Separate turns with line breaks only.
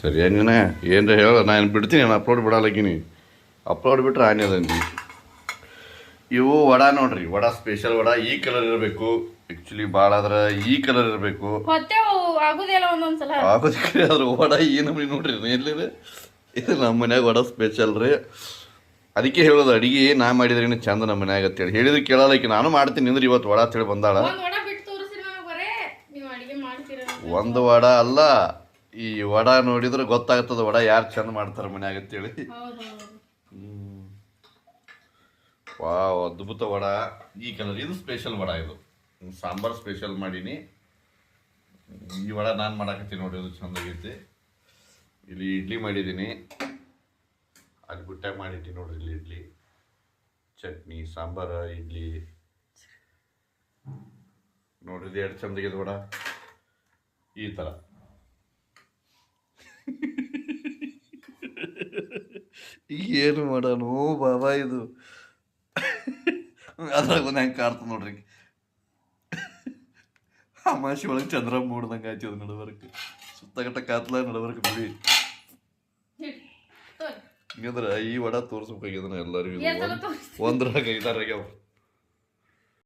ಸರಿ ಹಂಗನೆ ಏನ್ರ ಹೇಳ ನಾನು ಬಿಡ್ತೀನಿ ನಾನು ಅಪ್ಲೋಡ್ ಬಿಡಲಕ್ಕಿನಿ ಅಪ್ಲೋಡ್ ಬಿಟ್ರೆ ಆನ್ಯದಂಡಿ ಇವು ವಡ ನೋಡ್ರಿ ವಡ ಸ್ಪೆಷಲ್ ವಡ ಈ ಕಲರ್ ಇರಬೇಕು ಆ್ಯಕ್ಚುಲಿ ಭಾಳ ಆದ್ರೆ ಈ ಕಲರ್ ಇರಬೇಕು
ಆಗುದಿಲ್ಲ ಒಂದೊಂದ್ಸಲ
ಆಗೋದಕ್ಕೆ ಅದ್ರ ವಡ ಈ ನಮ್ನಿ ನೋಡ್ರಿ ಎಲ್ಲಿದೆ ಇದು ನಮ್ಮ ಮನ್ಯಾಗ ವಡ ಸ್ಪೆಷಲ್ ರೀ ಅದಕ್ಕೆ ಹೇಳೋದು ಅಡಿಗೆ ನಾ ಮಾಡಿದ್ರೆ ಇನ್ನು ಚಂದ ನಮ್ಮ ಮನ್ಯಾಗ ಅಂತೇಳಿ ಹೇಳಿದ್ರೆ ಕೇಳೋದಕ್ಕೆ ನಾನು ಮಾಡ್ತೀನಿ ಅಂದ್ರೆ ಇವತ್ತು ವಡ ಅಂತೇಳಿ ಬಂದಾಳ ಒಂದು ವಡ ಅಲ್ಲ ಈ ವಡ ನೋಡಿದ್ರೆ ಗೊತ್ತಾಗ್ತದ ವಡ ಯಾರು ಚಂದ ಮಾಡ್ತಾರ ಮನ್ಯಾಗ ಅಂತೇಳಿ ವಾವ್ ಅದ್ಭುತ ವಡ ಈ ಕಲರ್ ಇದು ಸ್ಪೆಷಲ್ ವಡ ಇದು ಸಾಂಬಾರ್ ಸ್ಪೆಷಲ್ ಮಾಡೀನಿ ಈ ವಡ ನಾನು ಮಾಡಾಕತ್ತೀನಿ ನೋಡಿ ಅದು ಚಂದಾಗೈತಿ ಇಲ್ಲಿ ಇಡ್ಲಿ ಮಾಡಿದ್ದೀನಿ ಅಲ್ಲಿ ಬುಟ್ಟಾಗ ಮಾಡಿದ್ದೀನಿ ನೋಡ್ರಿ ಇಲ್ಲಿ ಇಡ್ಲಿ ಚಟ್ನಿ ಸಾಂಬಾರ ಇಡ್ಲಿ ನೋಡ್ರಿ ಎರಡು ಚಂದಾಗಿದೆ ವಡ ಈ ಥರ ಏನು ಮಾಡೋಣ ಬಾಬಾ ಇದು ಅದ್ರಾಗ ಒಂದು ಹೆಂಗೆ ಕಾಡ್ತದೆ ನೋಡ್ರಿ ಅಮಾಶಿ ಒಳಗೆ ಚಂದ್ರ ಮೂಡ್ದಂಗೆ ಆಯ್ತು ಅದು ನಡವರ್ಕ್ ಸುತ್ತಗಟ್ಟ ಕಾತ್ಲ ನಡವರ್ಕ್ ಬಿಡಿ ಹಿಂಗಂದ್ರೆ ಈ ವಡ ತೋರಿಸ್ಬೇಕಾಗ್ಯದ ಎಲ್ಲರಿಗೂ ಒಂದ್ರಾಗ ಐದಾರಾಗ್ಯಾವ